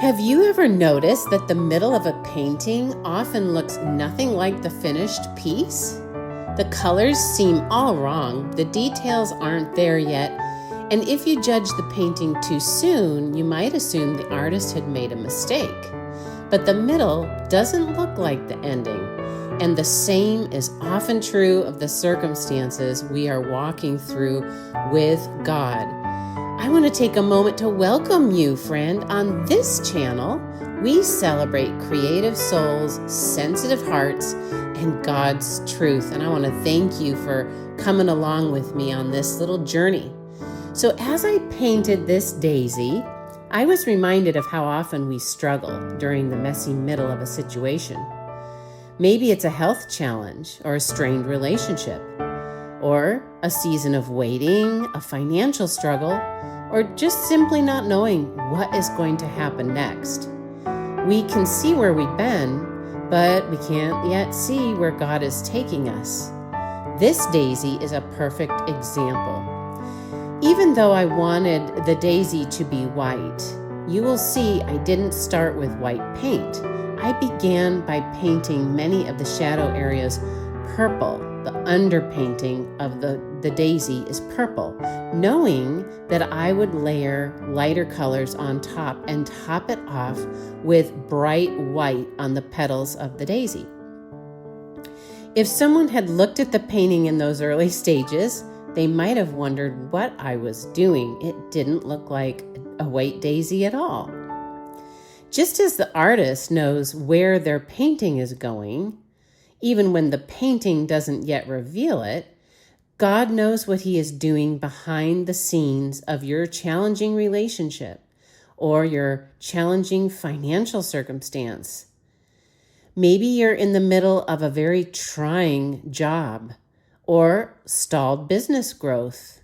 Have you ever noticed that the middle of a painting often looks nothing like the finished piece? The colors seem all wrong, the details aren't there yet, and if you judge the painting too soon, you might assume the artist had made a mistake. But the middle doesn't look like the ending, and the same is often true of the circumstances we are walking through with God. I want to take a moment to welcome you, friend. On this channel, we celebrate creative souls, sensitive hearts, and God's truth. And I want to thank you for coming along with me on this little journey. So as I painted this daisy, I was reminded of how often we struggle during the messy middle of a situation. Maybe it's a health challenge or a strained relationship, or a season of waiting, a financial struggle, or just simply not knowing what is going to happen next. We can see where we've been, but we can't yet see where God is taking us. This daisy is a perfect example. Even though I wanted the daisy to be white, you will see I didn't start with white paint. I began by painting many of the shadow areas purple. The underpainting of the daisy is purple, knowing that I would layer lighter colors on top and top it off with bright white on the petals of the daisy. If someone had looked at the painting in those early stages, they might have wondered what I was doing. It didn't look like a white daisy at all. Just as the artist knows where their painting is going, even when the painting doesn't yet reveal it, God knows what He is doing behind the scenes of your challenging relationship or your challenging financial circumstance. Maybe you're in the middle of a very trying job or stalled business growth.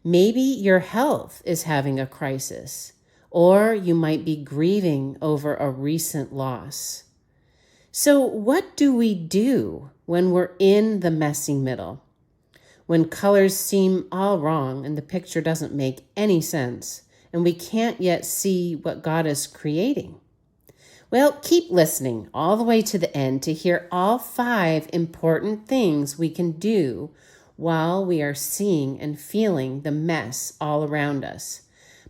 Maybe your health is having a crisis, or you might be grieving over a recent loss. So what do we do when we're in the messy middle? When colors seem all wrong and the picture doesn't make any sense and we can't yet see what God is creating? Well, keep listening all the way to the end to hear all 5 important things we can do while we are seeing and feeling the mess all around us.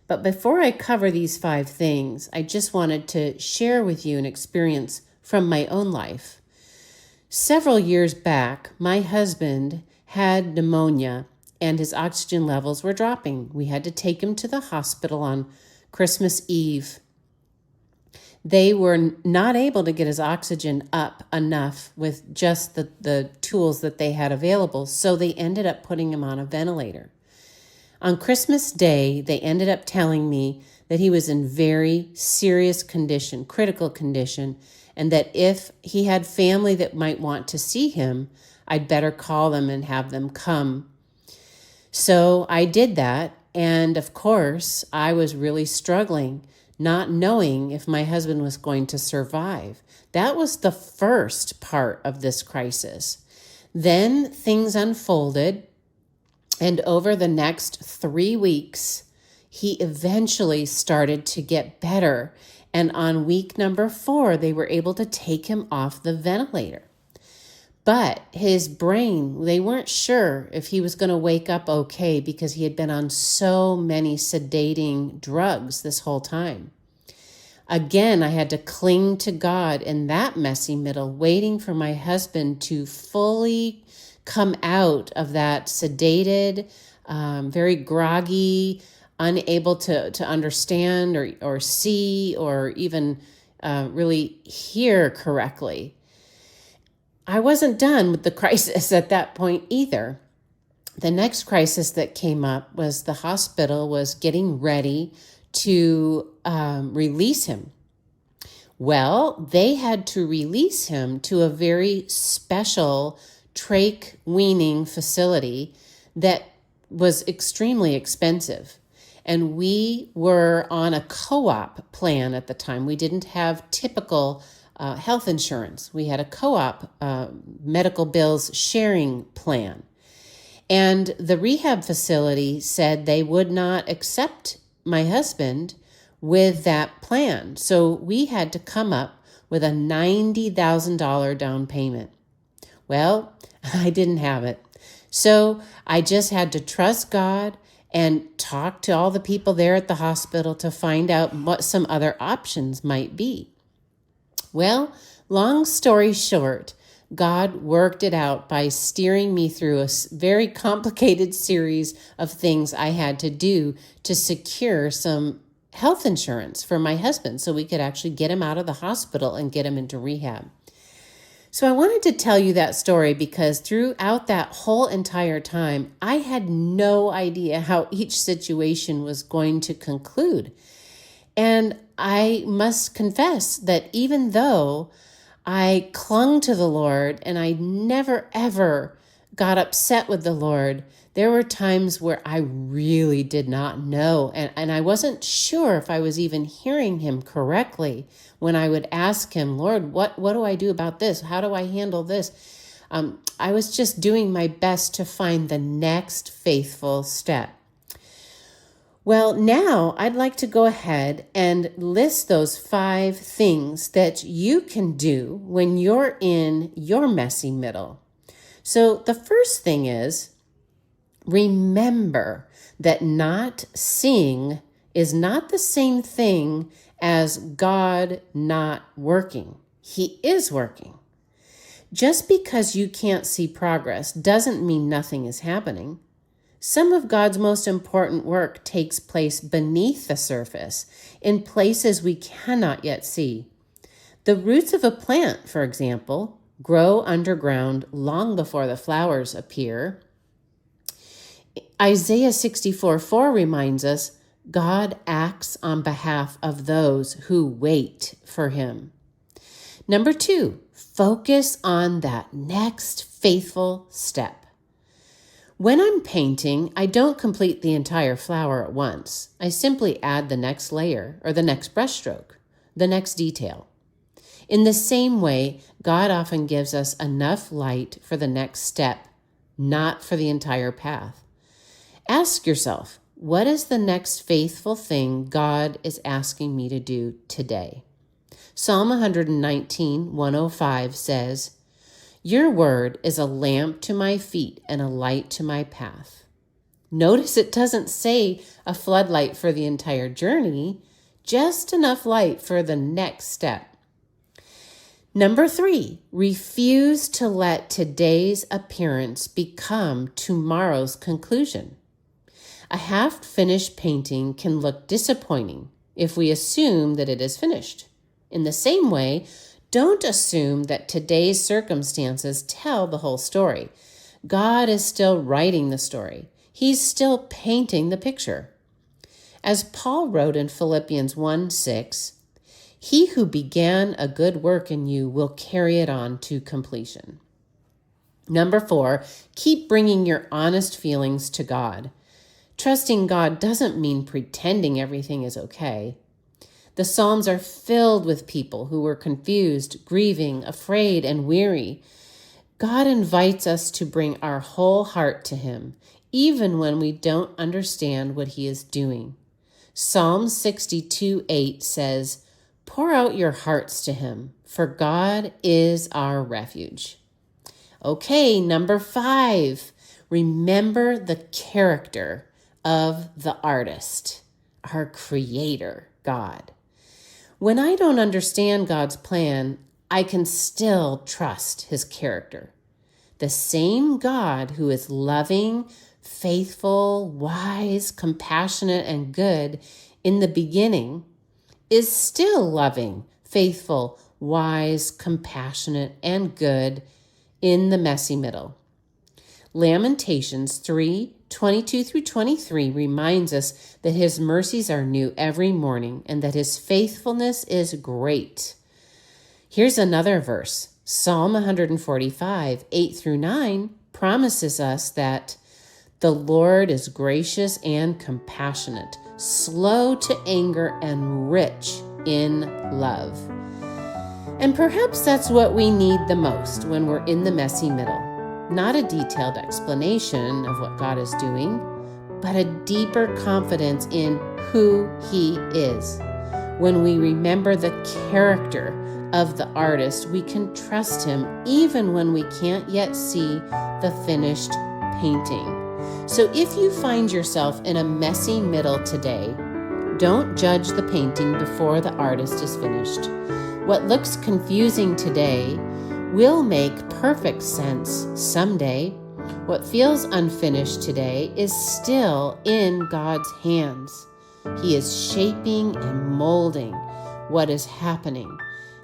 But before I cover these 5 things, I just wanted to share with you an experience from my own life. Several years back, my husband had pneumonia and his oxygen levels were dropping. We had to take him to the hospital on Christmas Eve. They were not able to get his oxygen up enough with just the tools that they had available, so they ended up putting him on a ventilator. On Christmas Day, they ended up telling me that he was in very serious condition, critical condition, and that if he had family that might want to see him, I'd better call them and have them come. So I did that, and of course, I was really struggling, not knowing if my husband was going to survive. That was the first part of this crisis. Then things unfolded, and over the next 3 weeks, he eventually started to get better. And on week number 4, they were able to take him off the ventilator. But his brain, they weren't sure if he was going to wake up okay because he had been on so many sedating drugs this whole time. Again, I had to cling to God in that messy middle, waiting for my husband to fully come out of that sedated, very groggy, unable to understand or see or even really hear correctly. I wasn't done with the crisis at that point either. The next crisis that came up was the hospital was getting ready to release him. Well, they had to release him to a very special trach weaning facility that was extremely expensive. And we were on a co-op plan at the time. We didn't have typical health insurance. We had a co-op medical bills sharing plan. And the rehab facility said they would not accept my husband with that plan. So we had to come up with a $90,000 down payment. Well, I didn't have it. So I just had to trust God and talk to all the people there at the hospital to find out what some other options might be. Well, long story short, God worked it out by steering me through a very complicated series of things I had to do to secure some health insurance for my husband so we could actually get him out of the hospital and get him into rehab. So I wanted to tell you that story because throughout that whole entire time, I had no idea how each situation was going to conclude. And I must confess that even though I clung to the Lord and I never, ever got upset with the Lord, there were times where I really did not know. And I wasn't sure if I was even hearing him correctly when I would ask him, Lord, what do I do about this? How do I handle this? I was just doing my best to find the next faithful step. Well, now I'd like to go ahead and list those 5 things that you can do when you're in your messy middle. So the first thing is, remember that not seeing is not the same thing as God not working. He is working. Just because you can't see progress doesn't mean nothing is happening. Some of God's most important work takes place beneath the surface, in places we cannot yet see. The roots of a plant, for example, grow underground long before the flowers appear. Isaiah 64:4 reminds us, God acts on behalf of those who wait for him. Number 2, focus on that next faithful step. When I'm painting, I don't complete the entire flower at once. I simply add the next layer or the next brushstroke, the next detail. In the same way, God often gives us enough light for the next step, not for the entire path. Ask yourself, what is the next faithful thing God is asking me to do today? Psalm 119:105 says, Your word is a lamp to my feet and a light to my path. Notice it doesn't say a floodlight for the entire journey, just enough light for the next step. Number 3, refuse to let today's appearance become tomorrow's conclusion. A half-finished painting can look disappointing if we assume that it is finished. In the same way, don't assume that today's circumstances tell the whole story. God is still writing the story. He's still painting the picture. As Paul wrote in Philippians 1:6, He who began a good work in you will carry it on to completion. Number 4, keep bringing your honest feelings to God. Trusting God doesn't mean pretending everything is okay. The Psalms are filled with people who were confused, grieving, afraid, and weary. God invites us to bring our whole heart to him, even when we don't understand what he is doing. Psalm 62:8 says, Pour out your hearts to him, for God is our refuge. Okay, number 5, remember the character of the artist, our creator, God. When I don't understand God's plan, I can still trust his character. The same God who is loving, faithful, wise, compassionate, and good in the beginning is still loving, faithful, wise, compassionate, and good in the messy middle. Lamentations 3:22-23 reminds us that his mercies are new every morning and that his faithfulness is great. Here's another verse. Psalm 145:8-9 promises us that the Lord is gracious and compassionate, slow to anger and rich in love. And perhaps that's what we need the most when we're in the messy middle. Not a detailed explanation of what God is doing, but a deeper confidence in who he is. When we remember the character of the artist, we can trust him even when we can't yet see the finished painting. So if you find yourself in a messy middle today, don't judge the painting before the artist is finished. What looks confusing today will make perfect sense someday. What feels unfinished today is still in God's hands. He is shaping and molding what is happening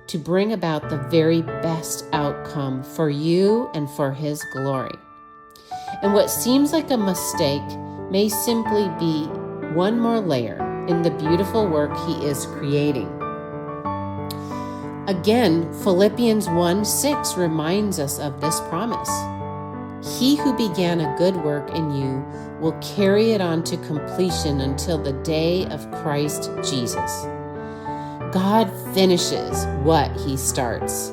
to bring about the very best outcome for you and for His glory. And what seems like a mistake may simply be one more layer in the beautiful work He is creating. Again, Philippians 1:6 reminds us of this promise. He who began a good work in you will carry it on to completion until the day of Christ Jesus. God finishes what He starts.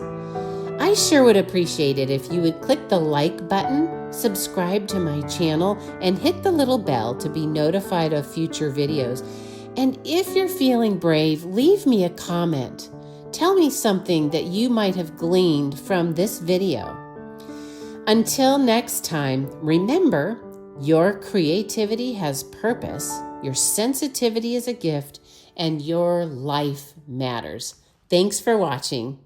I sure would appreciate it if you would click the like button, subscribe to my channel, and hit the little bell to be notified of future videos. And if you're feeling brave, leave me a comment. Tell me something that you might have gleaned from this video. Until next time, remember, your creativity has purpose, your sensitivity is a gift, and your life matters. Thanks for watching.